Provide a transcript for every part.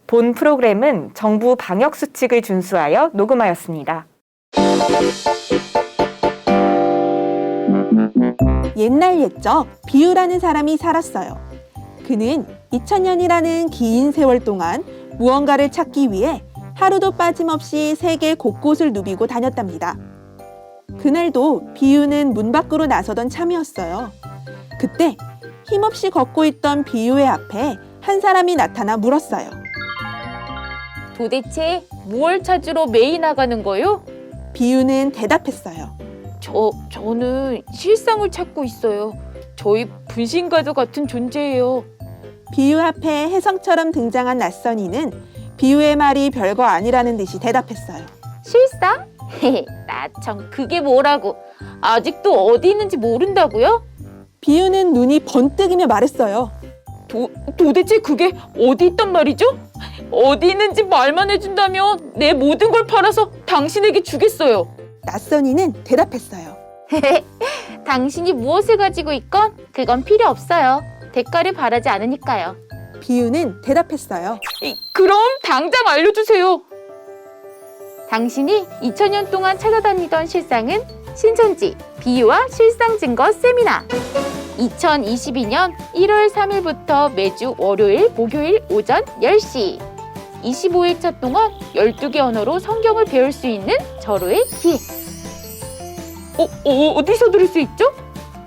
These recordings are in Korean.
본 프로그램은 정부 방역 수칙을 준수하여 녹음하였습니다. 옛날 옛적 비유라는 사람이 살았어요. 그는 2000년이라는 긴 세월 동안 무언가를 찾기 위해 하루도 빠짐없이 세계 곳곳을 누비고 다녔답니다. 그날도 비유는 문 밖으로 나서던 참이었어요. 그때 힘없이 걷고 있던 비유의 앞에 한 사람이 나타나 물었어요. 도대체 무얼 찾으러 매일 나가는 거요? 비유는 대답했어요. 저는 실상을 찾고 있어요. 저희 분신과도 같은 존재예요. 비유 앞에 혜성처럼 등장한 낯선이는 비유의 말이 별거 아니라는 듯이 대답했어요. 실상? 나 참 그게 뭐라고. 아직도 어디 있는지 모른다고요? 비유는 눈이 번뜩이며 말했어요. 도대체 그게 어디 있단 말이죠? 어디 있는지 말만 해준다면 내 모든 걸 팔아서 당신에게 주겠어요. 낯선이는 대답했어요. 당신이 무엇을 가지고 있건 그건 필요 없어요. 대가를 바라지 않으니까요. 비유는 대답했어요. 그럼 당장 알려주세요. 당신이 2000년 동안 찾아다니던 실상은 신천지 비유와 실상 증거 세미나. 2022년 1월 3일부터 매주 월요일, 목요일 오전 10시. 25일차 동안 12개 언어로 성경을 배울 수 있는 절호의 기회. 어디서 들을 수 있죠?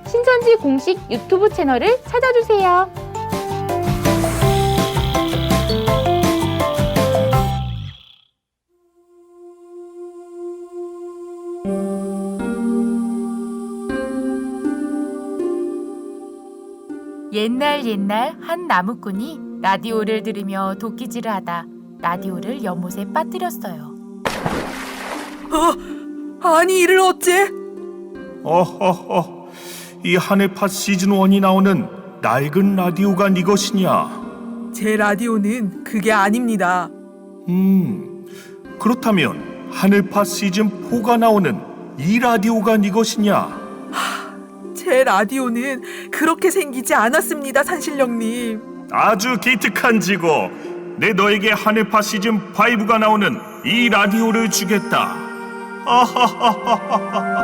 신천지 공식 유튜브 채널을 찾아주세요. 옛날 한 나무꾼이 라디오를 들으며 도끼질을 하다 라디오를 연못에 빠뜨렸어요. 아니 이를 어째? 어허허, 이 한해파 시즌1이 나오는 낡은 라디오가 네 것이냐? 제 라디오는 그게 아닙니다. 그렇다면 한해파 시즌4가 나오는 이 라디오가 네 것이냐? 제 라디오는 그렇게 생기지 않았습니다, 산신령님. 아주 기특한 지고, 내 너에게 한해파 시즌5가 나오는 이 라디오를 주겠다. 아하하하하하.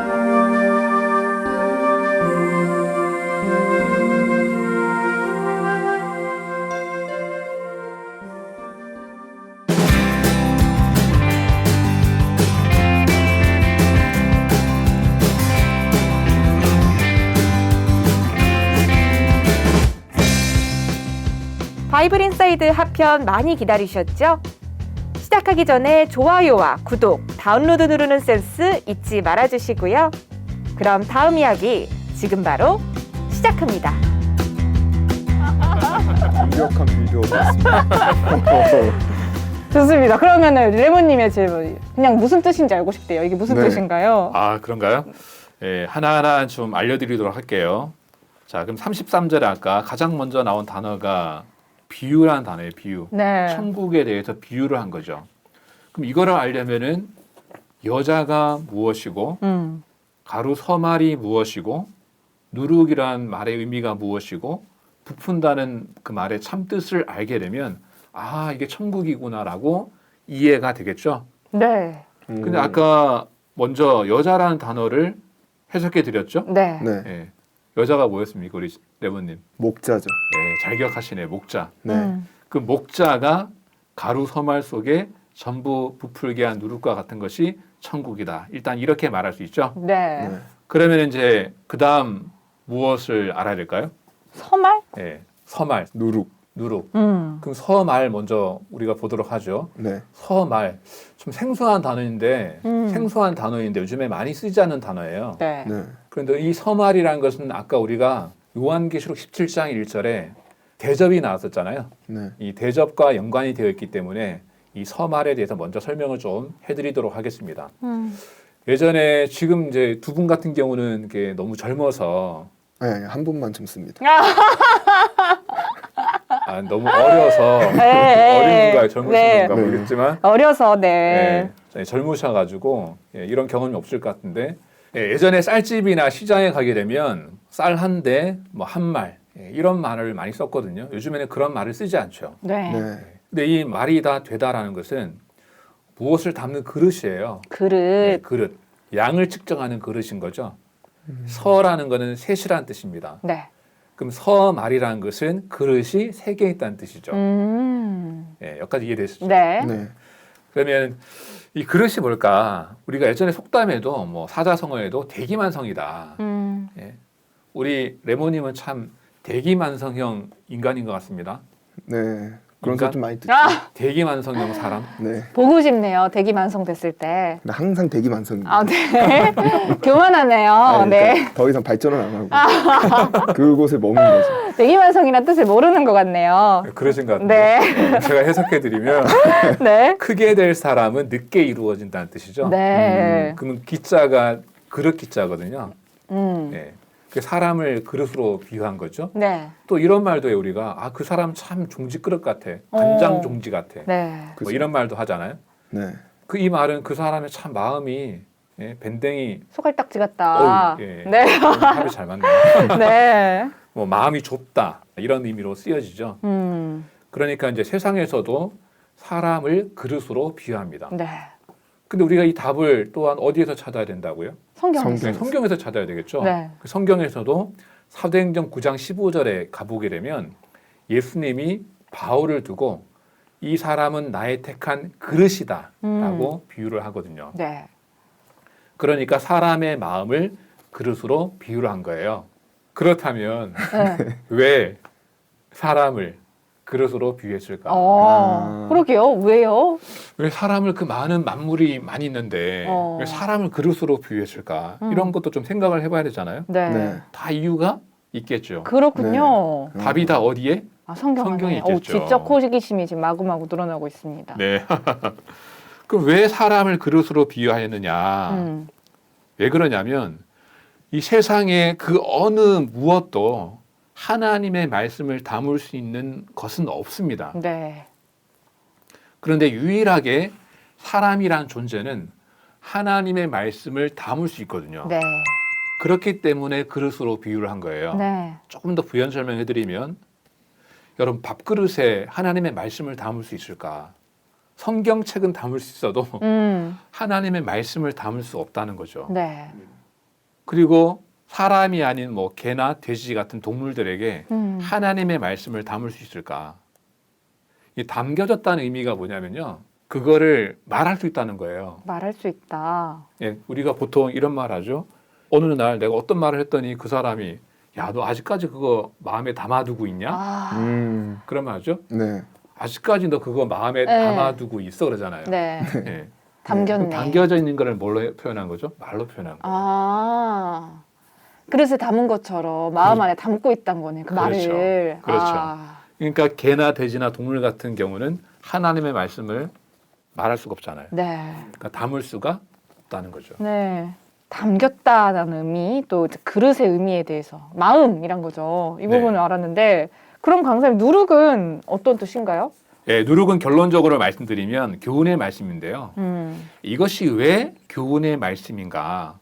바이블 인사이드 하편 많이 기다리셨죠? 시작하기 전에 좋아요와 구독, 다운로드 누르는 센스 잊지 말아주시고요. 그럼 다음 이야기 지금 바로 시작합니다. 완벽한 비디오였습니다. 좋습니다. 그러면은 레몬님의 질문, 그냥 무슨 뜻인지 알고 싶대요. 이게 무슨 네. 뜻인가요? 아, 그런가요? 예, 하나하나 좀 알려드리도록 할게요. 자, 그럼 33절에 아까 가장 먼저 나온 단어가 비유라는 단어예요. 비유. 네. 천국에 대해서 비유를 한 거죠. 그럼 이거를 알려면은 여자가 무엇이고 가루 서말이 무엇이고 누룩이란 말의 의미가 무엇이고 부푼다는 그 말의 참뜻을 알게 되면 아, 이게 천국이구나라고 이해가 되겠죠. 네. 근데 아까 먼저 여자라는 단어를 해석해 드렸죠. 네. 네, 예. 여자가 뭐였습니까, 우리 레몬님? 목자죠. 예, 잘 기억하시네, 목자. 네, 그 목자가 가루 서말 속에 전부 부풀게 한 누룩과 같은 것이 천국이다. 일단 이렇게 말할 수 있죠. 네. 네. 그러면 이제 그 다음 무엇을 알아야 될까요? 서말? 예, 서말, 누룩. 누룩. 그럼 서말 먼저 우리가 보도록 하죠. 네, 서말 좀 생소한 단어인데 요즘에 많이 쓰지 않는 단어예요. 네. 네, 그런데 이 서말이라는 것은 아까 우리가 요한계시록 17장 1절에 대접이 나왔었잖아요. 네. 이 대접과 연관이 되어 있기 때문에 이 서말에 대해서 먼저 설명을 좀 해드리도록 하겠습니다. 예전에 지금 이제 두 분 같은 경우는 이게 너무 젊어서 네, 한 분만 젊습니다. 너무 어려서 어린 분과 젊으신 네. 건가 모르겠지만 어려서 네. 젊으셔가지고 이런 경험이 없을 것 같은데 예전에 쌀집이나 시장에 가게 되면 쌀 한 대, 뭐 한 말 이런 말을 많이 썼거든요. 요즘에는 그런 말을 쓰지 않죠. 네. 네, 근데 이 말이 다 되다라는 것은 무엇을 담는 그릇이에요. 그릇. 네, 그릇. 양을 측정하는 그릇인 거죠. 서라는 것은 셋이라는 뜻입니다. 네. 그럼 서말이라는 것은 그릇이 3개 있다는 뜻이죠. 예, 여기까지 이해되시죠? 네. 네. 그러면 이 그릇이 뭘까? 우리가 예전에 속담에도 뭐 사자성어에도 대기만성이다. 예. 우리 레모님은 참 대기만성형 인간인 것 같습니다. 네. 그런 인간? 소리 좀 많이 듣죠. 아, 대기만성형 사람. 네. 보고 싶네요. 대기만성 됐을 때. 근데 항상 대기만성입니다. 아, 네. 교만하네요. 아니, 네. 그러니까 더 이상 발전을 안 하고 그곳에 머무는 거죠. 대기만성이란 뜻을 모르는 것 같네요. 그러신 것 같은데. 네. 제가 해석해드리면 네. 크게 될 사람은 늦게 이루어진다는 뜻이죠. 네. 그러면 기자가 그릇 기자거든요. 음. 예. 그 사람을 그릇으로 비유한 거죠. 네. 또 이런 말도 해요. 우리가 아, 그 사람 참 종지 그릇 같아. 간장 종지 같아. 네. 뭐 이런 말도 하잖아요. 네. 그 이 말은 그 사람의 참 마음이 예, 밴댕이 소갈딱지 같다. 어우, 예. 네. 합이 잘 맞네요. 네. 뭐 마음이 좁다 이런 의미로 쓰여지죠. 그러니까 이제 세상에서도 사람을 그릇으로 비유합니다. 네. 근데 우리가 이 답을 또한 어디에서 찾아야 된다고요? 성경에서. 성경. 네, 성경에서 찾아야 되겠죠. 네. 그 성경에서도 사도행전 9장 15절에 가보게 되면 예수님이 바울을 두고 이 사람은 나의 택한 그릇이다라고 비유를 하거든요. 네. 그러니까 사람의 마음을 그릇으로 비유를 한 거예요. 그렇다면 네. 왜 사람을 그릇으로 비유했을까? 그러게요. 왜요? 왜 사람을 그 많은 만물이 많이 있는데 왜 사람을 그릇으로 비유했을까? 이런 것도 좀 생각을 해봐야 되잖아요. 네. 네. 다 이유가 있겠죠. 그렇군요. 답이 다 어디에? 아, 성경에 성경에 있겠죠. 지적 호기심이 지금 마구마구 늘어나고 있습니다. 네. 그럼 왜 사람을 그릇으로 비유하였느냐? 왜 그러냐면 이 세상에 그 어느 무엇도 하나님의 말씀을 담을 수 있는 것은 없습니다. 네. 그런데 유일하게 사람이란 존재는 하나님의 말씀을 담을 수 있거든요. 네. 그렇기 때문에 그릇으로 비유를 한 거예요. 네. 조금 더 부연 설명해 드리면 여러분 밥그릇에 하나님의 말씀을 담을 수 있을까? 성경책은 담을 수 있어도 하나님의 말씀을 담을 수 없다는 거죠. 네. 그리고 사람이 아닌 뭐 개나 돼지 같은 동물들에게 하나님의 말씀을 담을 수 있을까? 이 담겨졌다는 의미가 뭐냐면요. 그거를 말할 수 있다는 거예요. 말할 수 있다. 예, 우리가 보통 이런 말 하죠. 어느 날 내가 어떤 말을 했더니 그 사람이 야, 너 아직까지 그거 마음에 담아두고 있냐? 아. 그런 말 하죠. 네. 아직까지 너 그거 마음에 네. 담아두고 있어 그러잖아요. 네. 예. 담겼네. 담겨져 있는 거를 뭘로 표현한 거죠? 말로 표현한 거예요. 아. 그릇에 담은 것처럼 마음 안에 담고 있다는 거네. 그 그렇죠. 말을. 그렇죠. 아. 그러니까 개나 돼지나 동물 같은 경우는 하나님의 말씀을 말할 수가 없잖아요. 네. 그러니까 담을 수가 없다는 거죠. 네. 담겼다라는 의미, 또 이제 그릇의 의미에 대해서 마음이란 거죠. 이 네. 부분을 알았는데 그럼 강사님 누룩은 어떤 뜻인가요? 예, 누룩은 결론적으로 말씀드리면 교훈의 말씀인데요. 이것이 왜 교훈의 말씀인가는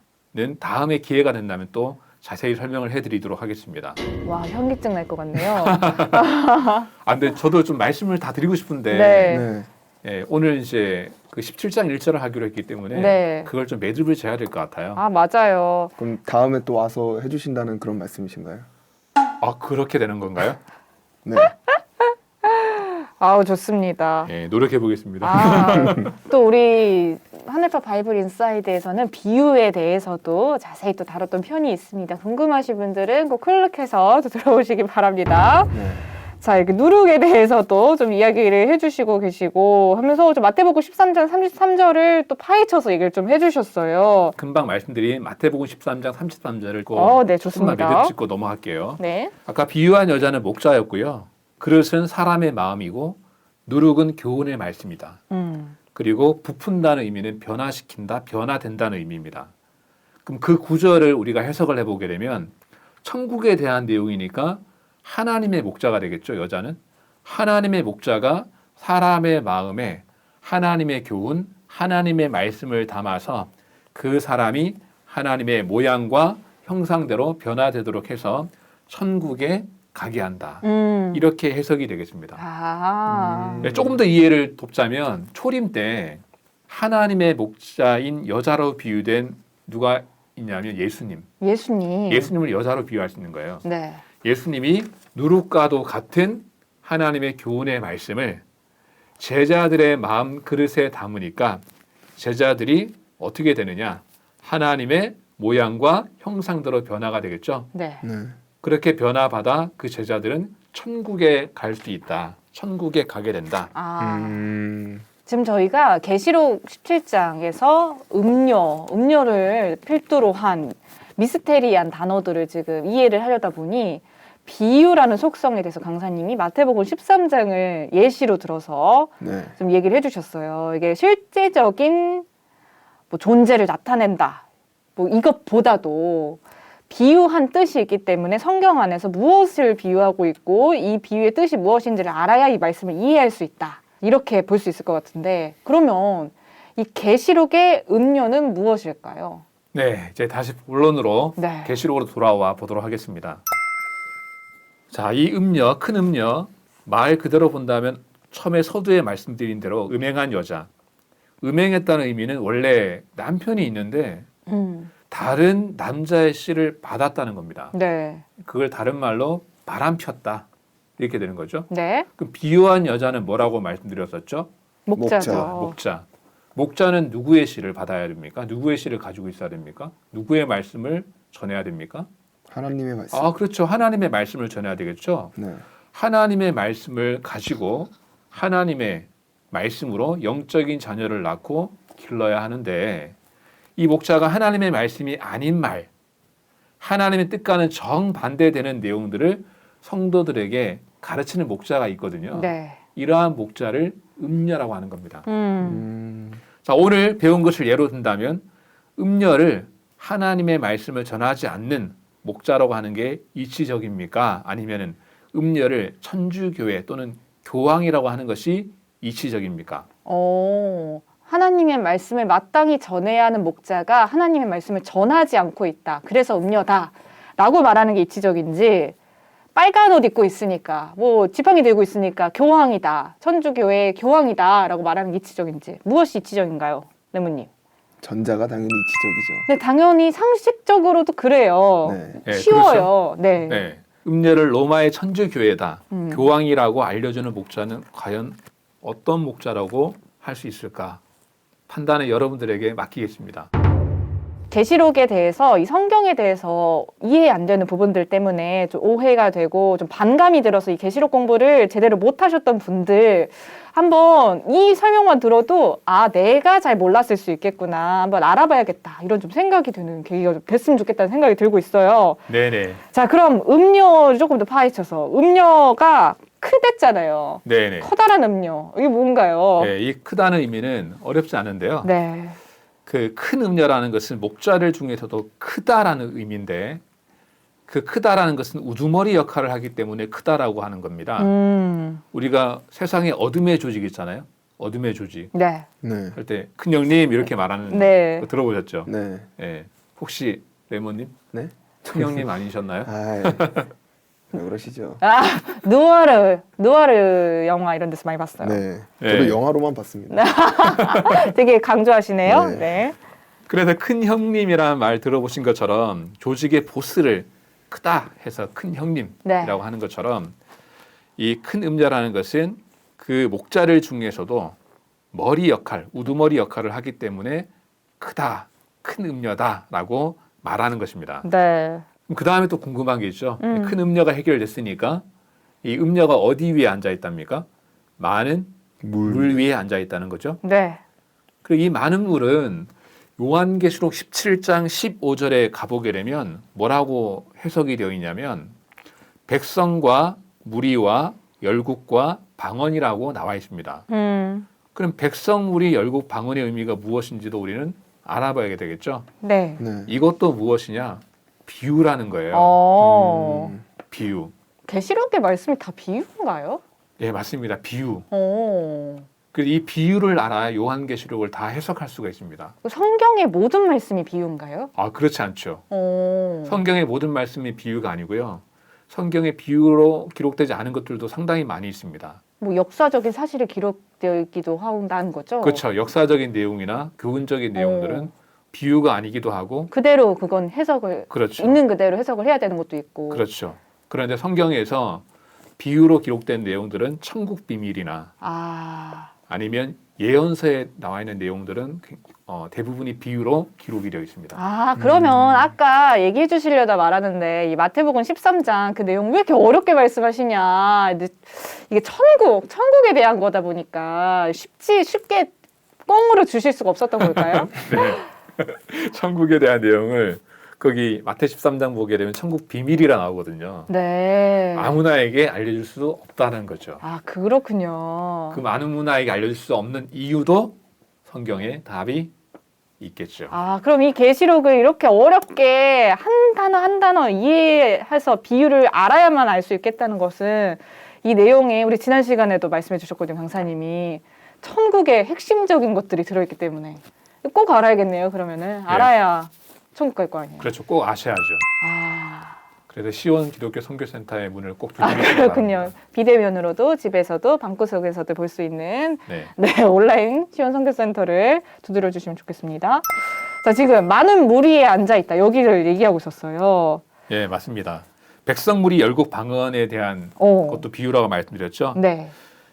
다음에 기회가 된다면 또 자세히 설명을 해드리도록 하겠습니다. 와, 현기증 날 것 같네요. 아, 근데 저도 좀 말씀을 다 드리고 싶은데 네. 네. 예, 오늘 이제 그 17장 1절을 하기로 했기 때문에 네. 그걸 좀 매듭을 재야 될 것 같아요. 아, 맞아요. 그럼 다음에 또 와서 해주신다는 그런 말씀이신가요? 아, 그렇게 되는 건가요? 네. 아우, 좋습니다. 예, 노력해 보겠습니다. 아, 또 우리 하늘파 바이블 인사이드에서는 비유에 대해서도 자세히 또 다뤘던 편이 있습니다. 궁금하신 분들은 꼭 클릭해서 또 들어오시기 바랍니다. 네. 자, 이렇게 누룩에 대해서도 좀 이야기를 해주시고 계시고 하면서 좀 마태복음 13장 33절을 또 파헤쳐서 얘기를 좀 해주셨어요. 금방 말씀드린 마태복음 13장 33절을 꼭 네, 조금만 좋습니다. 매듭 짓고 넘어갈게요. 네. 아까 비유한 여자는 목자였고요. 그릇은 사람의 마음이고 누룩은 교훈의 말씀이다. 그리고 부푼다는 의미는 변화시킨다, 변화된다는 의미입니다. 그럼 그 구절을 우리가 해석을 해보게 되면 천국에 대한 내용이니까 하나님의 목자가 되겠죠, 여자는. 하나님의 목자가 사람의 마음에 하나님의 교훈, 하나님의 말씀을 담아서 그 사람이 하나님의 모양과 형상대로 변화되도록 해서 천국에 가게 한다. 음. 이렇게 해석이 되겠습니다. 아. 네, 조금 더 이해를 돕자면 초림 때 하나님의 목자인 여자로 비유된 누가 있냐면 예수님. 예수님. 예수님을 여자로 비유할 수 있는 거예요. 네. 예수님이 누룩과도 같은 하나님의 교훈의 말씀을 제자들의 마음 그릇에 담으니까 제자들이 어떻게 되느냐? 하나님의 모양과 형상대로 변화가 되겠죠. 네. 네. 그렇게 변화받아 그 제자들은 천국에 갈 수 있다. 천국에 가게 된다. 아. 지금 저희가 계시록 17장에서 음료를 필두로 한 미스테리한 단어들을 지금 이해를 하려다 보니 비유라는 속성에 대해서 강사님이 마태복음 13장을 예시로 들어서 네. 좀 얘기를 해주셨어요. 이게 실제적인 뭐 존재를 나타낸다. 뭐 이것보다도 비유한 뜻이 있기 때문에 성경 안에서 무엇을 비유하고 있고 이 비유의 뜻이 무엇인지를 알아야 이 말씀을 이해할 수 있다. 이렇게 볼 수 있을 것 같은데 그러면 이 계시록의 음료는 무엇일까요? 네, 이제 다시 본론으로 네. 계시록으로 돌아와 보도록 하겠습니다. 자, 이 음녀, 큰 음녀, 말 그대로 본다면 처음에 서두에 말씀드린 대로 음행한 여자. 음행했다는 의미는 원래 남편이 있는데 다른 남자의 씨를 받았다는 겁니다. 네. 그걸 다른 말로 바람 폈다. 이렇게 되는 거죠. 네. 그럼 비유한 여자는 뭐라고 말씀드렸었죠? 목자죠. 목자. 목자는 누구의 씨를 받아야 됩니까? 누구의 씨를 가지고 있어야 됩니까? 누구의 말씀을 전해야 됩니까? 하나님의 말씀. 아, 그렇죠. 하나님의 말씀을 전해야 되겠죠. 네. 하나님의 말씀을 가지고 하나님의 말씀으로 영적인 자녀를 낳고 길러야 하는데 이 목자가 하나님의 말씀이 아닌 말, 하나님의 뜻과는 정반대되는 내용들을 성도들에게 가르치는 목자가 있거든요. 네. 이러한 목자를 음녀라고 하는 겁니다. 자, 오늘 배운 것을 예로 든다면 음녀를 하나님의 말씀을 전하지 않는 목자라고 하는 게 이치적입니까? 아니면은 음녀를 천주교회 또는 교황이라고 하는 것이 이치적입니까? 하나님의 말씀을 마땅히 전해야 하는 목자가 하나님의 말씀을 전하지 않고 있다. 그래서 음녀다. 라고 말하는 게 이치적인지 빨간 옷 입고 있으니까 뭐 지팡이 들고 있으니까 교황이다. 천주교회 교황이다. 라고 말하는 게 이치적인지 무엇이 이치적인가요? 레몬님. 전자가 당연히 이치적이죠. 네, 당연히 상식적으로도 그래요. 네. 네, 쉬워요. 네. 네. 음녀를 로마의 천주교회다. 음. 교황이라고 알려주는 목자는 과연 어떤 목자라고 할 수 있을까? 판단은 여러분들에게 맡기겠습니다. 계시록에 대해서 이 성경에 대해서 이해 안 되는 부분들 때문에 좀 오해가 되고 좀 반감이 들어서 이 계시록 공부를 제대로 못 하셨던 분들 한번 이 설명만 들어도 아 내가 잘 몰랐을 수 있겠구나 한번 알아봐야겠다 이런 좀 생각이 드는 계기가 좀 됐으면 좋겠다는 생각이 들고 있어요. 네네. 자 그럼 음료 조금 더 파헤쳐서 음료가 크댔잖아요. 네네. 커다란 음료 이게 뭔가요? 네, 이 크다는 의미는 어렵지 않은데요. 네. 그 큰 음녀라는 것은 목자들 중에서도 크다라는 의미인데 그 크다라는 것은 우두머리 역할을 하기 때문에 크다라고 하는 겁니다. 우리가 세상에 어둠의 조직 있잖아요. 어둠의 조직 네. 네. 할 때 큰 형님 이렇게 말하는 네. 거 들어보셨죠? 네. 예. 혹시 레몬님 네. 큰 형님 아니셨나요? 아, 왜 그러시죠? 아, 누아르 영화 이런 데서 많이 봤어요. 네. 네. 저도 영화로만 봤습니다. 되게 강조하시네요. 네. 네. 그래서 큰 형님이라는 말 들어보신 것처럼 조직의 보스를 크다 해서 큰 형님이라고 네. 하는 것처럼 이 큰 음녀라는 것은 그 목자를 중에서도 머리 역할, 우두머리 역할을 하기 때문에 크다, 큰 음녀다라고 말하는 것입니다. 네. 그 다음에 또 궁금한 게 있죠. 큰 음녀가 해결됐으니까 이 음녀가 어디 위에 앉아 있답니까? 많은 물 위에 앉아 있다는 거죠. 네. 그리고 이 많은 물은 요한계시록 17장 15절에 가보게 되면 뭐라고 해석이 되어 있냐면 백성과 무리와 열국과 방언이라고 나와 있습니다. 그럼 백성, 무리, 열국, 방언의 의미가 무엇인지도 우리는 알아봐야 되겠죠. 네. 네. 이것도 무엇이냐? 비유라는 거예요. 비유. 계시록의 말씀이 다 비유인가요? 예, 맞습니다. 비유. 오. 그래서 이 비유를 알아야 요한계시록을 다 해석할 수가 있습니다. 성경의 모든 말씀이 비유인가요? 아, 그렇지 않죠. 오. 성경의 모든 말씀이 비유가 아니고요. 성경의 비유로 기록되지 않은 것들도 상당히 많이 있습니다. 뭐 역사적인 사실이 기록되어 있기도 한다는 거죠. 그렇죠. 역사적인 내용이나 교훈적인 내용들은 비유가 아니기도 하고 그대로 그건 해석을 그렇죠. 있는 그대로 해석을 해야 되는 것도 있고. 그렇죠. 그런데 성경에서 비유로 기록된 내용들은 천국 비밀이나 아, 아니면 예언서에 나와 있는 내용들은 대부분이 비유로 기록이 되어 있습니다. 아, 그러면 아까 얘기해 주시려다 말하는데 이 마태복음 13장 그 내용 왜 이렇게 어렵게 말씀하시냐. 이게 천국에 대한 거다 보니까 쉽게 꽁으로 주실 수가 없었던 걸까요? 네. 천국에 대한 내용을 거기 마태 13장 보게 되면 천국 비밀이라 나오거든요. 네. 아무나에게 알려줄 수 없다는 거죠. 아, 그렇군요. 그 많은 문화에게 알려줄 수 없는 이유도 성경에 답이 있겠죠. 아, 그럼 이 계시록을 이렇게 어렵게 한 단어 이해해서 비유를 알아야만 알 수 있겠다는 것은 이 내용에 우리 지난 시간에도 말씀해 주셨거든요, 강사님이. 천국의 핵심적인 것들이 들어있기 때문에 꼭 알아야겠네요. 그러면은 알아야 천국 갈 거 아니에요. 그렇죠. 꼭 아셔야죠. 아, 그래서 시온 기독교 선교센터의 문을 꼭 두드리시기 그렇군요. 바랍니다. 비대면으로도 집에서도 방구석에서도 볼 수 있는 네. 온라인 시원 선교센터를 두드려 주시면 좋겠습니다. 자, 지금 많은 무리에 앉아 있다. 여기를 얘기하고 있었어요. 예, 맞습니다. 백성무리 열국 방언에 대한 것도 비유라고 말씀드렸죠. 네.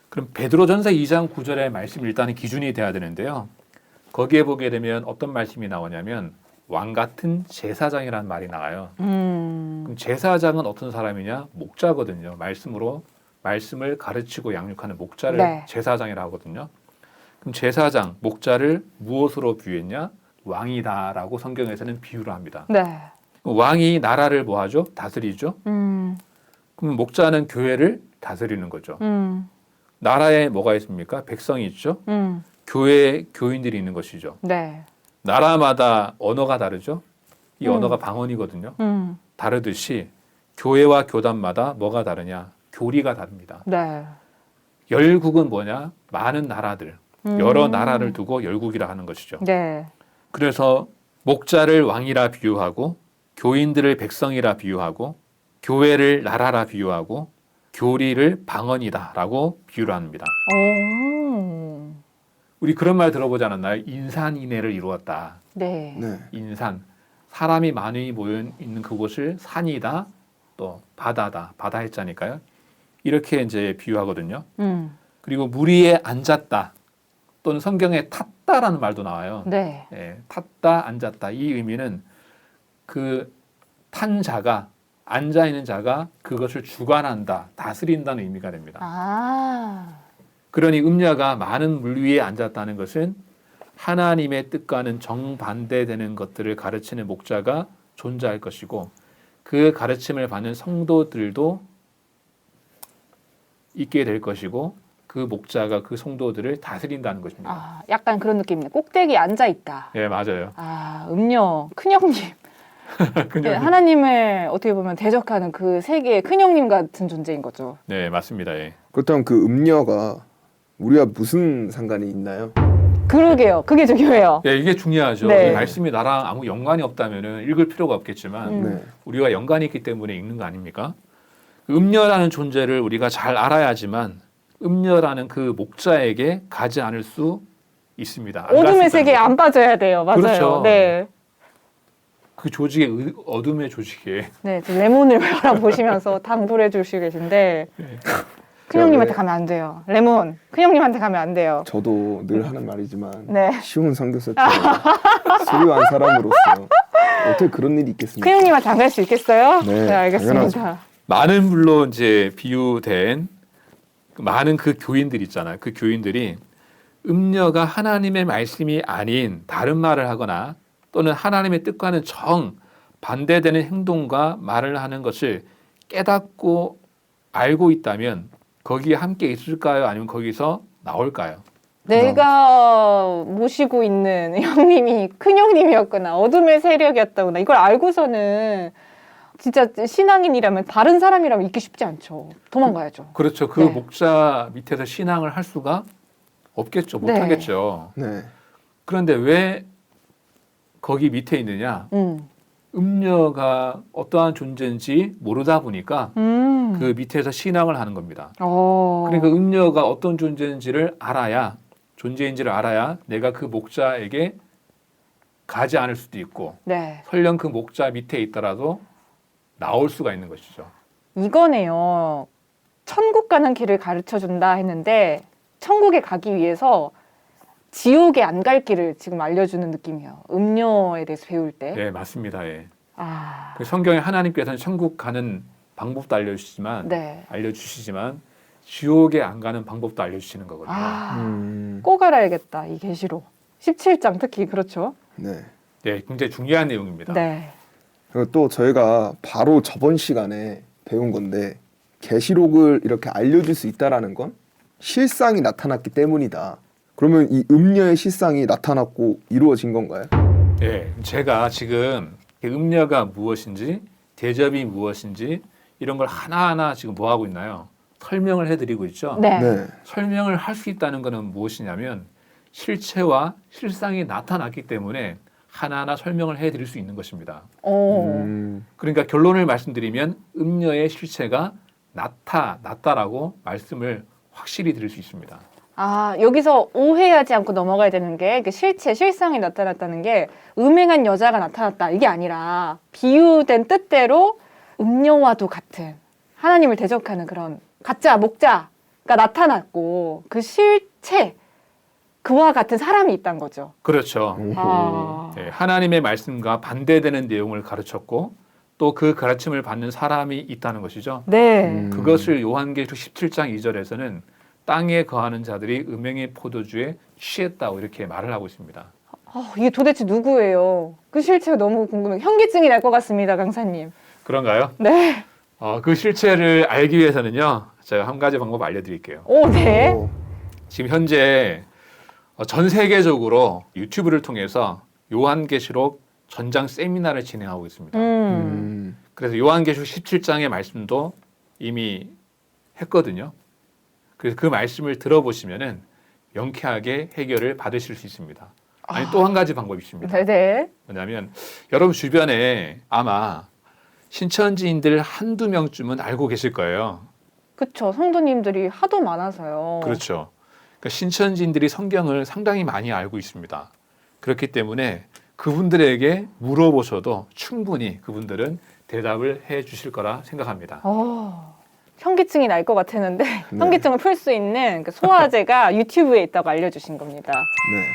그럼 베드로전서 2장 9절의 말씀이 일단은 기준이 돼야 되는데요. 거기에 보게 되면 어떤 말씀이 나오냐면 왕 같은 제사장이라는 말이 나와요. 그럼 제사장은 어떤 사람이냐? 목자거든요. 말씀을 가르치고 양육하는 목자를 네. 제사장이라고 하거든요. 그럼 제사장, 목자를 무엇으로 비유했냐? 왕이다라고 성경에서는 비유를 합니다. 네. 왕이 나라를 뭐 하죠? 다스리죠. 그럼 목자는 교회를 다스리는 거죠. 나라에 뭐가 있습니까? 백성이 있죠. 교회에 교인들이 있는 것이죠. 네. 나라마다 언어가 다르죠. 이 언어가 방언이거든요. 다르듯이 교회와 교단마다 뭐가 다르냐? 교리가 다릅니다. 네. 열국은 뭐냐? 많은 나라들, 여러 나라를 두고 열국이라 하는 것이죠. 네. 그래서 목자를 왕이라 비유하고 교인들을 백성이라 비유하고 교회를 나라라 비유하고 교리를 방언이다라고 비유를 합니다. 오. 우리 그런 말 들어보지 않았나요? 인산인해를 이루었다. 네. 네. 인산, 사람이 많이 모여 있는 그곳을 산이다, 또 바다다, 바다 해자니까요. 이렇게 이제 비유하거든요. 그리고 무리에 앉았다, 또는 성경에 탔다라는 말도 나와요. 네. 예, 탔다, 앉았다. 이 의미는 그 탄 자가, 앉아 있는 자가 그것을 주관한다, 다스린다는 의미가 됩니다. 아. 그러니 음녀가 많은 물 위에 앉았다는 것은 하나님의 뜻과는 정반대되는 것들을 가르치는 목자가 존재할 것이고 그 가르침을 받는 성도들도 있게 될 것이고 그 목자가 그 성도들을 다스린다는 것입니다. 아, 약간 그런 느낌이네. 꼭대기에 앉아 있다. 예, 맞아요. 아, 음녀, 큰형님. 네, 하나님을 어떻게 보면 대적하는 그 세계의 큰형님 같은 존재인 거죠. 네, 맞습니다. 예. 그렇다면 그 음녀가 우리와 무슨 상관이 있나요? 그러게요. 그게 중요해요. 예, 이게 중요하죠. 네. 이 말씀이 나랑 아무 연관이 없다면은 읽을 필요가 없겠지만 네. 우리가 연관이 있기 때문에 읽는 거 아닙니까? 음녀라는 존재를 우리가 잘 알아야지만 음녀라는 그 목자에게 가지 않을 수 있습니다. 안 어둠의 갔을 세계에 때는. 안 빠져야 돼요. 맞아요. 그렇죠. 네. 그 조직의 어둠의 조직에 네, 지금 레몬을 바라보시면서 당부를 해주시고 계신데 큰형님한테 가면 안 돼요. 레몬, 큰형님한테 가면 안 돼요. 저도 늘 하는 말이지만 네. 쉬운 선교사처럼 수료한 사람으로서 어떻게 그런 일이 있겠습니까? 큰형님한테 안 갈 수 있겠어요? 네, 알겠습니다. 당연하죠. 많은 물로 이제 비유된 많은 그 교인들 있잖아요. 그 교인들이 음녀가 하나님의 말씀이 아닌 다른 말을 하거나 또는 하나님의 뜻과는 정 반대되는 행동과 말을 하는 것을 깨닫고 알고 있다면 거기에 함께 있을까요? 아니면 거기서 나올까요? 내가 모시고 있는 형님이 큰형님이었거나 어둠의 세력이었다거나 이걸 알고서는 진짜 신앙인이라면 다른 사람이라면 있기 쉽지 않죠. 도망가야죠. 그렇죠. 그 네. 목자 밑에서 신앙을 할 수가 없겠죠. 네. 못하겠죠. 네. 그런데 왜 거기 밑에 있느냐? 음녀가 어떠한 존재인지 모르다 보니까 그 밑에서 신앙을 하는 겁니다. 그러니까 음녀가 어떤 존재인지를 알아야 내가 그 목자에게 가지 않을 수도 있고 네. 설령 그 목자 밑에 있더라도 나올 수가 있는 것이죠. 이거네요. 천국 가는 길을 가르쳐 준다 했는데 천국에 가기 위해서 지옥에 안 갈 길을 지금 알려주는 느낌이에요. 음료에 대해서 배울 때. 네, 맞습니다. 예. 아, 그 성경에 하나님께서는 천국 가는 방법도 알려주시지만 네. 지옥에 안 가는 방법도 알려주시는 거거든요. 아, 꼭 알아야겠다. 이 계시록. 17장 특히 그렇죠. 네. 네, 굉장히 중요한 내용입니다. 네. 그리고 또 저희가 바로 저번 시간에 배운 건데 계시록을 이렇게 알려줄 수 있다라는 건 실상이 나타났기 때문이다. 그러면 이 음녀의 실상이 나타났고 이루어진 건가요? 네, 제가 지금 음녀가 무엇인지 대접이 무엇인지 이런 걸 하나하나 지금 뭐 하고 있나요? 설명을 해드리고 있죠. 네. 네. 설명을 할 수 있다는 것은 무엇이냐면 실체와 실상이 나타났기 때문에 하나하나 설명을 해드릴 수 있는 것입니다. 그러니까 결론을 말씀드리면 음녀의 실체가 나타났다라고 말씀을 확실히 드릴 수 있습니다. 아, 여기서 오해하지 않고 넘어가야 되는 게 그 실체, 실상이 나타났다는 게 음행한 여자가 나타났다 이게 아니라 비유된 뜻대로 음녀와도 같은 하나님을 대적하는 그런 가짜 목자가 나타났고 그 실체 그와 같은 사람이 있다는 거죠. 그렇죠. 아, 네, 하나님의 말씀과 반대되는 내용을 가르쳤고 또 그 가르침을 받는 사람이 있다는 것이죠. 네. 그것을 요한계시록 17장 2절에서는 땅에 거하는 자들이 음행의 포도주에 취했다고 이렇게 말을 하고 있습니다. 이게 도대체 누구예요? 그 실체가 너무 궁금해요. 현기증이 날 것 같습니다, 강사님. 그런가요? 네. 그 실체를 알기 위해서는요. 제가 한 가지 방법 알려드릴게요. 오, 네. 지금 현재 전 세계적으로 유튜브를 통해서 요한계시록 전장 세미나를 진행하고 있습니다. 그래서 요한계시록 17장의 말씀도 이미 했거든요. 그래서 그 말씀을 들어보시면은 명쾌하게 해결을 받으실 수 있습니다. 아니 또 한 가지 방법이 있습니다. 네네. 뭐냐면 여러분 주변에 아마 신천지인들 한두 명쯤은 알고 계실 거예요. 그쵸. 성도님들이 하도 많아서요. 그렇죠. 그러니까 신천지인들이 성경을 상당히 많이 알고 있습니다. 그렇기 때문에 그분들에게 물어보셔도 충분히 그분들은 대답을 해 주실 거라 생각합니다. 현기증이 날 것 같았는데 현기증을 풀 수 있는 그 소화제가 유튜브에 있다고 알려주신 겁니다. 네.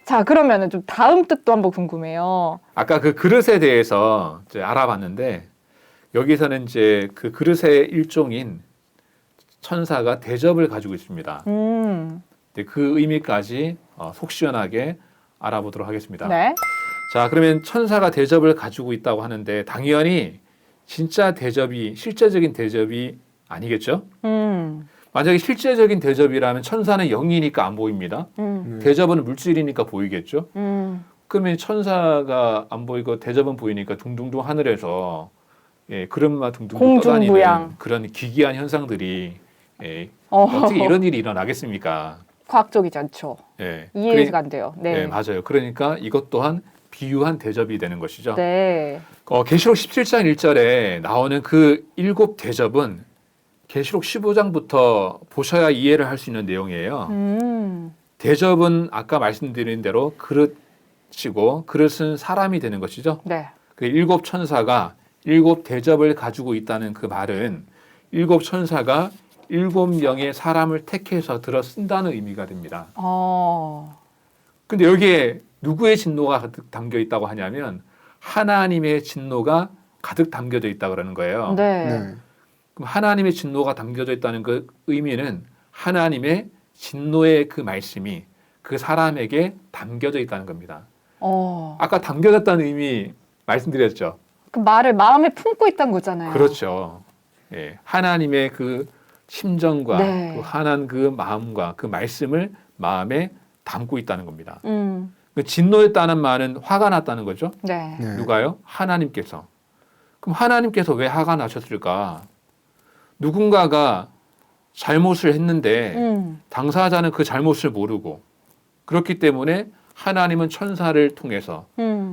자, 그러면은 좀 다음 뜻도 한번 궁금해요. 아까 그 그릇에 대해서 이제 알아봤는데 여기서는 이제 그 그릇의 일종인 천사가 대접을 가지고 있습니다. 네, 그 의미까지 속 시원하게 알아보도록 하겠습니다. 네. 자, 그러면 천사가 대접을 가지고 있다고 하는데 당연히 진짜 대접이 실제적인 대접이 아니겠죠? 만약에 실제적인 대접이라면 천사는 영이니까 안 보입니다. 대접은 물질이니까 보이겠죠? 그러면 천사가 안 보이고 대접은 보이니까 둥둥둥 하늘에서 구름만 둥둥 떠다니는 공중부양. 그런 기기한 현상들이 어떻게 이런 일이 일어나겠습니까? 과학적이지 않죠. 예. 이해가 안 돼요. 네. 네, 맞아요. 그러니까 이것 또한 비유한 대접이 되는 것이죠. 네. 계시록 17장 1절에 나오는 그 7 대접은 계시록 15장부터 보셔야 이해를 할 수 있는 내용이에요. 대접은 아까 말씀드린 대로 그릇이고 그릇은 사람이 되는 것이죠. 네. 그 7 천사가 7 대접을 가지고 있다는 그 말은 7 천사가 7명의 사람을 택해서 들어 쓴다는 의미가 됩니다. 근데 여기에 누구의 진노가 가득 담겨 있다고 하냐면 하나님의 진노가 가득 담겨져 있다 그러는 거예요. 네. 네. 그럼 하나님의 진노가 담겨져 있다는 그 의미는 하나님의 진노의 그 말씀이 그 사람에게 담겨져 있다는 겁니다. 아까 담겨졌다는 의미 말씀드렸죠. 그 말을 마음에 품고 있다는 거잖아요. 그렇죠. 예, 하나님의 그 심정과 네. 그 환한 그 마음과 그 말씀을 마음에 담고 있다는 겁니다. 그 진노했다는 말은 화가 났다는 거죠. 네. 네. 누가요? 하나님께서. 그럼 하나님께서 왜 화가 나셨을까? 누군가가 잘못을 했는데 당사자는 그 잘못을 모르고 그렇기 때문에 하나님은 천사를 통해서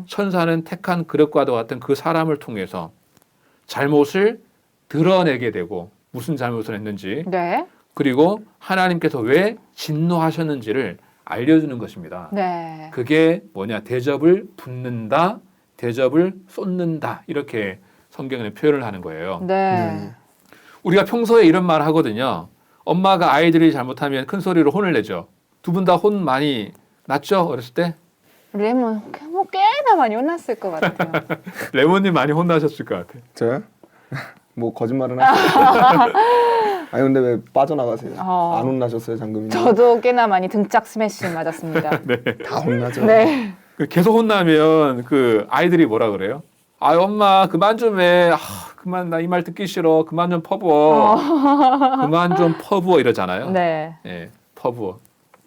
천사는 택한 그릇과도 같은 그 사람을 통해서 잘못을 드러내게 되고 무슨 잘못을 했는지 네. 그리고 하나님께서 왜 진노하셨는지를 알려주는 것입니다. 네. 그게 뭐냐? 대접을 붓는다, 대접을 쏟는다 이렇게 성경에는 표현을 하는 거예요. 네. 우리가 평소에 이런 말 하거든요. 엄마가 아이들이 잘못하면 큰 소리로 혼을 내죠. 두 분 다 혼 많이 났죠? 어렸을 때? 레몬 뭐 꽤나 많이 혼났을 것 같아요. 레몬님 많이 혼나셨을 것 같아요. 저요? 뭐 거짓말은 하시죠. 아니 근데 왜 빠져나가세요? 안 혼나셨어요, 장금이? 저도 꽤나 많이 등짝 스매시 맞았습니다. 다 혼나죠. 네. 계속 혼나면 그 아이들이 뭐라 그래요? 아 엄마 그만 좀 해. 그만 나 이 말 듣기 싫어. 그만 좀 퍼부어. 그만 좀 퍼부어 이러잖아요. 네. 예, 퍼부어.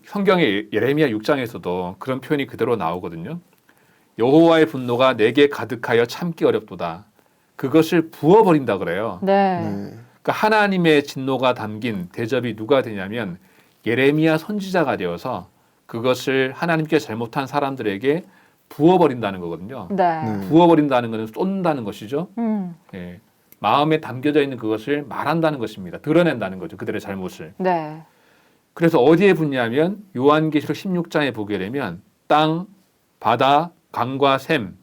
성경의 예레미야 6장에서도 그런 표현이 그대로 나오거든요. 여호와의 분노가 내게 가득하여 참기 어렵도다. 그것을 부어버린다 그래요. 네. 네. 그러니까 하나님의 진노가 담긴 대접이 누가 되냐면 예레미야 선지자가 되어서 그것을 하나님께 잘못한 사람들에게 부어버린다는 거거든요. 네. 네. 부어버린다는 것은 쏟는다는 것이죠. 음. 예, 마음에 담겨져 있는 그것을 말한다는 것입니다. 드러낸다는 거죠. 그들의 잘못을. 네. 그래서 어디에 붙냐면 요한계시록 16장에 보게 되면 땅, 바다, 강과 샘,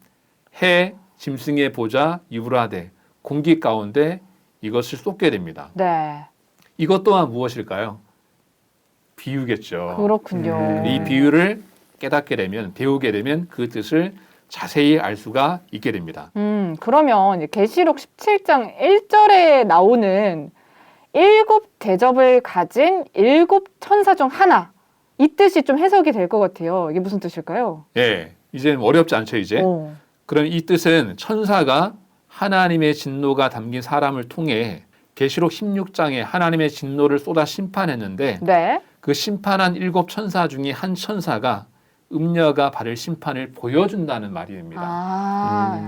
해, 짐승의 보좌, 유브라데, 공기 가운데 이것을 쏟게 됩니다. 네. 이것 또한 무엇일까요? 비유겠죠. 그렇군요. 이 비유를 깨닫게 되면 배우게 되면 그 뜻을 자세히 알 수가 있게 됩니다. 그러면 이제 계시록 17장 1절에 나오는 7 대접을 가진 7 천사 중 하나. 이 뜻이 좀 해석이 될 것 같아요. 이게 무슨 뜻일까요? 예, 이제는 어렵지 않죠, 이제. 그럼 이 뜻은 천사가 하나님의 진노가 담긴 사람을 통해 계시록 16장에 하나님의 진노를 쏟아 심판했는데 네. 그 심판한 7 천사 중에 한 천사가 음녀가 받을 심판을 보여준다는 말이 됩니다.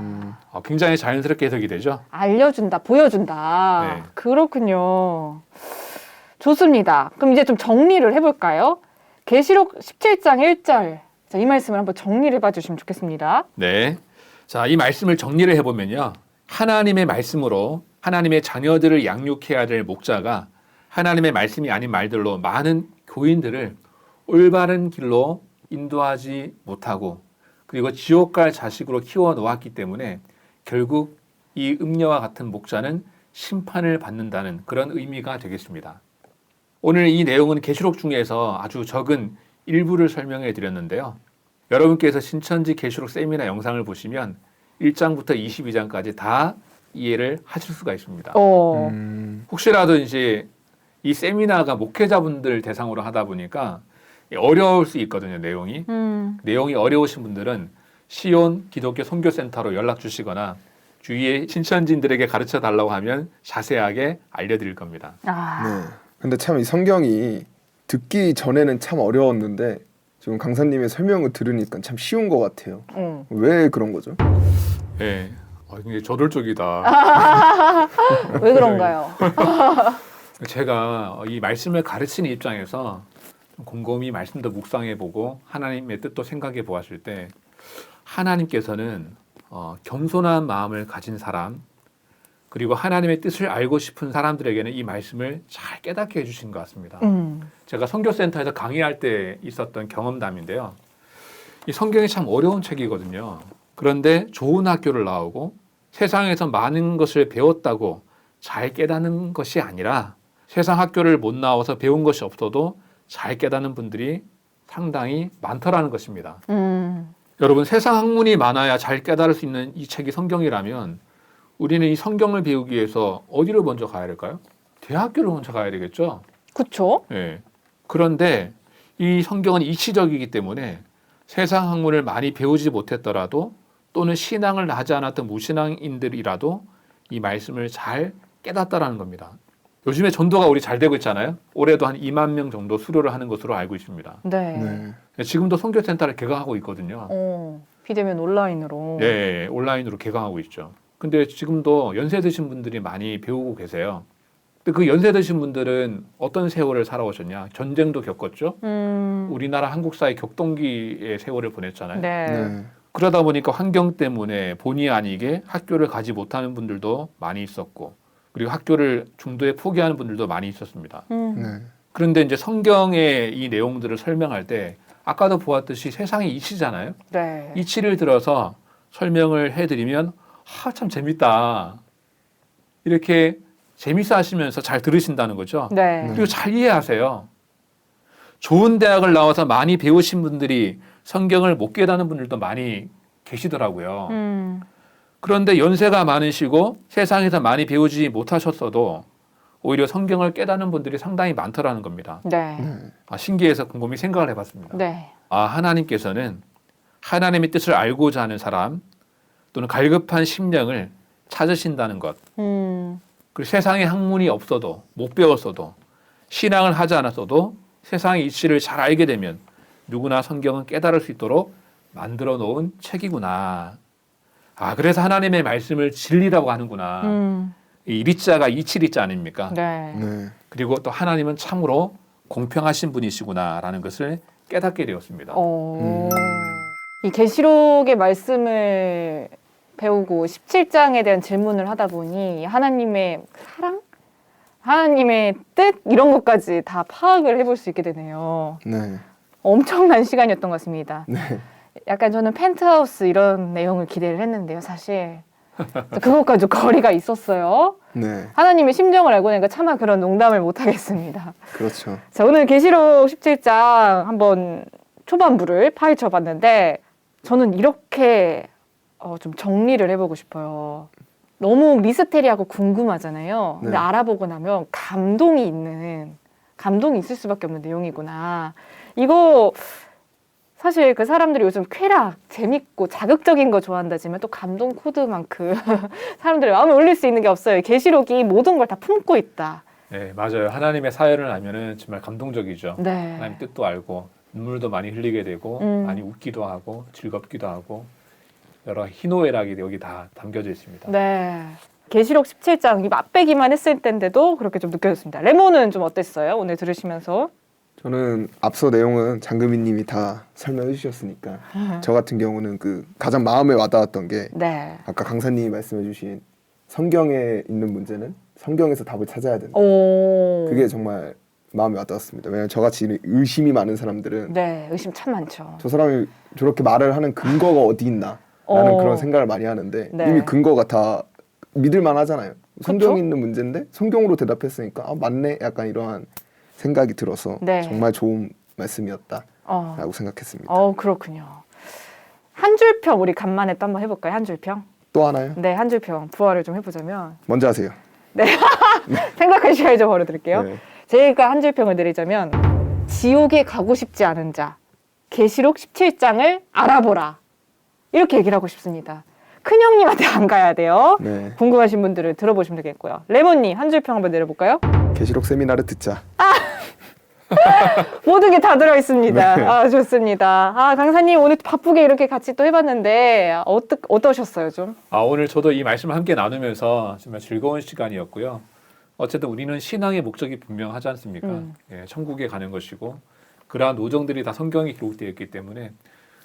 굉장히 자연스럽게 해석이 되죠. 알려준다, 보여준다. 네. 그렇군요. 좋습니다. 그럼 이제 좀 정리를 해볼까요? 계시록 17장 1절. 자, 이 말씀을 한번 정리를 해봐 주시면 좋겠습니다. 네. 자, 이 말씀을 정리를 해보면요. 하나님의 말씀으로 하나님의 자녀들을 양육해야 될 목자가 하나님의 말씀이 아닌 말들로 많은 교인들을 올바른 길로 인도하지 못하고 그리고 지옥 갈 자식으로 키워 놓았기 때문에 결국 이 음녀와 같은 목자는 심판을 받는다는 그런 의미가 되겠습니다. 오늘 이 내용은 계시록 중에서 아주 적은 일부를 설명해 드렸는데요. 여러분께서 신천지 계시록 세미나 영상을 보시면 1장부터 22장까지 다 이해를 하실 수가 있습니다. 혹시라도 이제 이 세미나가 목회자분들 대상으로 하다 보니까 어려울 수 있거든요, 내용이. 내용이 어려우신 분들은 시온 기독교 선교센터로 연락 주시거나 주위의 신천지인들에게 가르쳐 달라고 하면 자세하게 알려드릴 겁니다. 네. 근데 참 이 성경이 듣기 전에는 참 어려웠는데 지금 강사님의 설명을 들으니까 참 쉬운 것 같아요. 왜 그런 거죠? 네. 굉장히 저돌적이다. 왜 그런가요? 제가 이 말씀을 가르치는 입장에서 곰곰이 말씀도 묵상해보고 하나님의 뜻도 생각해 보았을 때 하나님께서는 겸손한 마음을 가진 사람 그리고 하나님의 뜻을 알고 싶은 사람들에게는 이 말씀을 잘 깨닫게 해주신 것 같습니다. 제가 선교센터에서 강의할 때 있었던 경험담인데요. 이 성경이 참 어려운 책이거든요. 그런데 좋은 학교를 나오고 세상에서 많은 것을 배웠다고 잘 깨닫는 것이 아니라 세상 학교를 못 나와서 배운 것이 없어도 잘 깨닫는 분들이 상당히 많더라는 것입니다. 여러분 세상 학문이 많아야 잘 깨달을 수 있는 이 책이 성경이라면 우리는 이 성경을 배우기 위해서 어디로 먼저 가야 될까요? 대학교를 먼저 가야 되겠죠. 그렇죠. 네. 그런데 이 성경은 이치적이기 때문에 세상 학문을 많이 배우지 못했더라도 또는 신앙을 하지 않았던 무신앙인들이라도 이 말씀을 잘 깨닫다라는 겁니다. 요즘에 전도가 우리 잘 되고 있잖아요. 올해도 한 2만 명 정도 수료를 하는 것으로 알고 있습니다. 네. 지금도 선교센터를 개강하고 있거든요. 비대면 온라인으로. 네, 온라인으로 개강하고 있죠. 근데 지금도 연세 드신 분들이 많이 배우고 계세요. 근데 그 연세 드신 분들은 어떤 세월을 살아오셨냐? 전쟁도 겪었죠. 음. 우리나라 한국사의 격동기의 세월을 보냈잖아요. 네. 네. 그러다 보니까 환경 때문에 본의 아니게 학교를 가지 못하는 분들도 많이 있었고, 그리고 학교를 중도에 포기하는 분들도 많이 있었습니다. 네. 그런데 이제 성경의 이 내용들을 설명할 때 아까도 보았듯이 세상이 이치잖아요. 네. 이치를 들어서 설명을 해드리면 참 재밌다. 이렇게 재밌어 하시면서 잘 들으신다는 거죠. 네. 그리고 잘 이해하세요. 좋은 대학을 나와서 많이 배우신 분들이 성경을 못 깨닫는 분들도 많이 계시더라고요. 그런데 연세가 많으시고 세상에서 많이 배우지 못하셨어도 오히려 성경을 깨닫는 분들이 상당히 많더라는 겁니다. 네. 신기해서 곰곰이 생각을 해봤습니다. 네. 하나님께서는 하나님의 뜻을 알고자 하는 사람 또는 갈급한 심령을 찾으신다는 것. 그리고 세상에 학문이 없어도 못 배웠어도 신앙을 하지 않았어도 세상의 이치를 잘 알게 되면 누구나 성경은 깨달을 수 있도록 만들어 놓은 책이구나. 그래서 하나님의 말씀을 진리라고 하는구나. 이 리자가 이치리자 아닙니까? 네. 네. 그리고 또 하나님은 참으로 공평하신 분이시구나라는 것을 깨닫게 되었습니다. 이 계시록의 말씀을 배우고 17장에 대한 질문을 하다 보니 하나님의 사랑? 하나님의 뜻? 이런 것까지 다 파악을 해볼 수 있게 되네요. 네. 엄청난 시간이었던 것 같습니다. 네. 약간 저는 펜트하우스 이런 내용을 기대를 했는데요, 사실. 그것과 좀 거리가 있었어요. 네. 하나님의 심정을 알고 나니까 차마 그런 농담을 못 하겠습니다. 그렇죠. 자, 오늘 계시록 17장 한번 초반부를 파헤쳐 봤는데 저는 이렇게 좀 정리를 해보고 싶어요. 너무 미스테리하고 궁금하잖아요. 근데 네. 알아보고 나면 감동이 있을 수밖에 없는 내용이구나. 이거 사실 그 사람들이 요즘 쾌락, 재밌고 자극적인 거 좋아한다지만 또 감동 코드만큼 사람들의 마음에 올릴 수 있는 게 없어요. 계시록이 모든 걸 다 품고 있다. 네, 맞아요. 하나님의 사연을 알면은 정말 감동적이죠. 네. 하나님 뜻도 알고 눈물도 많이 흘리게 되고 많이 웃기도 하고 즐겁기도 하고 여러 희노애락이 여기 다 담겨져 있습니다. 네. 계시록 17장 이 맛배기만 했을 때인데도 그렇게 좀 느껴졌습니다. 레몬은 좀 어땠어요? 오늘 들으시면서? 저는 앞서 내용은 장금희님이 다 설명해 주셨으니까 저 같은 경우는 그 가장 마음에 와닿았던 게 네. 아까 강사님이 말씀해 주신 성경에 있는 문제는 성경에서 답을 찾아야 된다. 오. 그게 정말 마음에 와닿았습니다. 왜냐하면 저같이 의심이 많은 사람들은 네, 의심 참 많죠. 저 사람이 저렇게 말을 하는 근거가 어디 있나 라는 그런 생각을 많이 하는데 네. 이미 근거가 다 믿을만 하잖아요. 성경에 그쵸? 있는 문제인데 성경으로 대답했으니까 맞네 약간 이러한 생각이 들어서 네. 정말 좋은 말씀이었다라고 생각했습니다. 그렇군요. 한 줄평 우리 간만에 또 한번 해볼까요? 한 줄평? 또 하나요? 네, 한 줄평 부활을 좀 해보자면 먼저 하세요. 생각할 시간을 좀 벌어드릴게요. 네. 제가 한 줄평을 드리자면 지옥에 가고 싶지 않은 자 계시록 17장을 알아보라 이렇게 얘기를 하고 싶습니다. 큰형님한테 안 가야 돼요. 네. 궁금하신 분들은 들어보시면 되겠고요. 레몬님 한 줄평 한번 내려볼까요? 계시록 세미나를 듣자. 모든 게 다 들어있습니다. 네. 좋습니다. 강사님 오늘 바쁘게 이렇게 같이 또 해봤는데 어떠셨어요 좀? 오늘 저도 이 말씀을 함께 나누면서 정말 즐거운 시간이었고요. 어쨌든 우리는 신앙의 목적이 분명하지 않습니까? 예, 천국에 가는 것이고 그러한 노정들이 다 성경에 기록되어 있기 때문에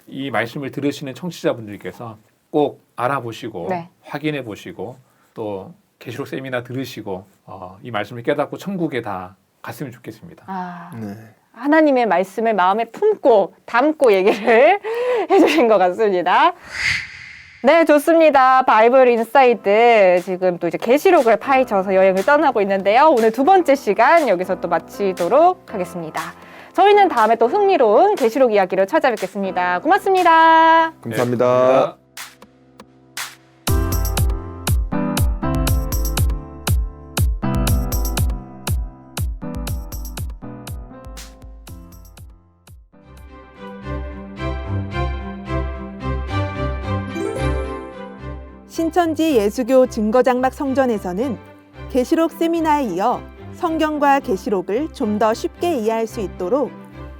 이 말씀을 들으시는 청취자분들께서 꼭 알아보시고 네. 확인해 보시고 또 계시록 세미나 들으시고 이 말씀을 깨닫고 천국에 다 갔으면 좋겠습니다. 네. 하나님의 말씀을 마음에 품고 담고 얘기를 해주신 것 같습니다. 네, 좋습니다. 바이블 인사이드 지금 또 이제 계시록을 파헤쳐서 여행을 떠나고 있는데요. 오늘 두 번째 시간 여기서 또 마치도록 하겠습니다. 저희는 다음에 또 흥미로운 계시록 이야기로 찾아뵙겠습니다. 고맙습니다. 감사합니다. 네, 신천지 예수교 증거장막 성전에서는 계시록 세미나에 이어 성경과 계시록을 좀 더 쉽게 이해할 수 있도록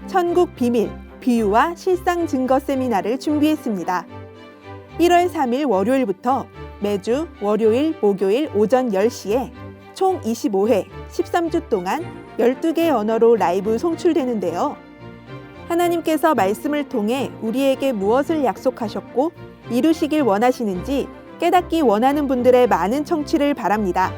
천국 비밀, 비유와 실상 증거 세미나를 준비했습니다. 1월 3일 월요일부터 매주 월요일, 목요일 오전 10시에 총 25회, 13주 동안 12개의 언어로 라이브 송출되는데요. 하나님께서 말씀을 통해 우리에게 무엇을 약속하셨고 이루시길 원하시는지 깨닫기 원하는 분들의 많은 청취를 바랍니다.